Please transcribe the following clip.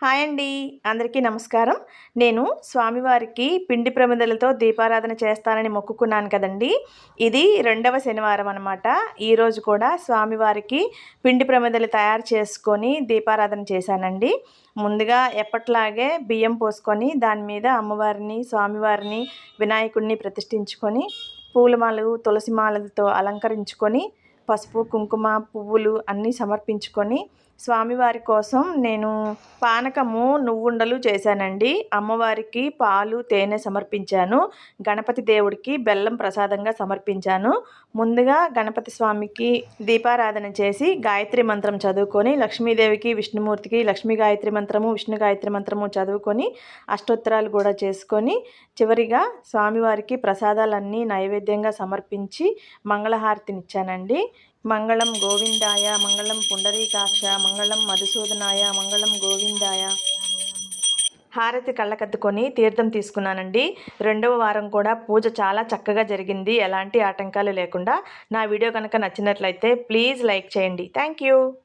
Hi అండి. అందరికీ నమస్కారం. నేను స్వామివారికి పిండి ప్రమిదలతో దీపారాధన చేస్తానని మొక్కుకున్నాను కదండీ! ఇది రెండవ శనివారం అనమాట. ఈరోజు కూడా స్వామివారికి పిండి ప్రమిదలు తయారు చేసుకొని దీపారాధన చేశానండి. ముందుగా ఎప్పట్లాగే బియ్యం పోసుకొని దాని మీద అమ్మవారిని, స్వామివారిని, వినాయకుడిని ప్రతిష్ఠించుకొని పూలమాలలు, తులసి మాలలతో అలంకరించుకొని పసుపు, కుంకుమ, పువ్వులు అన్నీ సమర్పించుకొని స్వామివారి కోసం నేను పానకము, నువ్వుండలు చేశానండి. అమ్మవారికి పాలు, తేనె సమర్పించాను. గణపతి దేవుడికి బెల్లం ప్రసాదంగా సమర్పించాను. ముందుగా గణపతి స్వామికి దీపారాధన చేసి గాయత్రి మంత్రం చదువుకొని లక్ష్మీదేవికి, విష్ణుమూర్తికి లక్ష్మీ గాయత్రి మంత్రము, విష్ణు గాయత్రి మంత్రము చదువుకొని అష్టోత్తరాలు కూడా చేసుకొని చివరిగా స్వామివారికి ప్రసాదాలన్నీ నైవేద్యంగా సమర్పించి మంగళహారతినిచ్చానండి. మంగళం గోవిందాయ, మంగళం పుండరీకాక్ష, మంగళం మధుసూదనాయ, మంగళం గోవిందాయ. హారతి కళ్ళకద్దుకొని తీర్థం తీసుకున్నానండి. రెండవ వారం కూడా పూజ చాలా చక్కగా జరిగింది, ఎలాంటి ఆటంకాలు లేకుండా. నా వీడియో కనుక నచ్చినట్లయితే ప్లీజ్ లైక్ చేయండి. Thank you.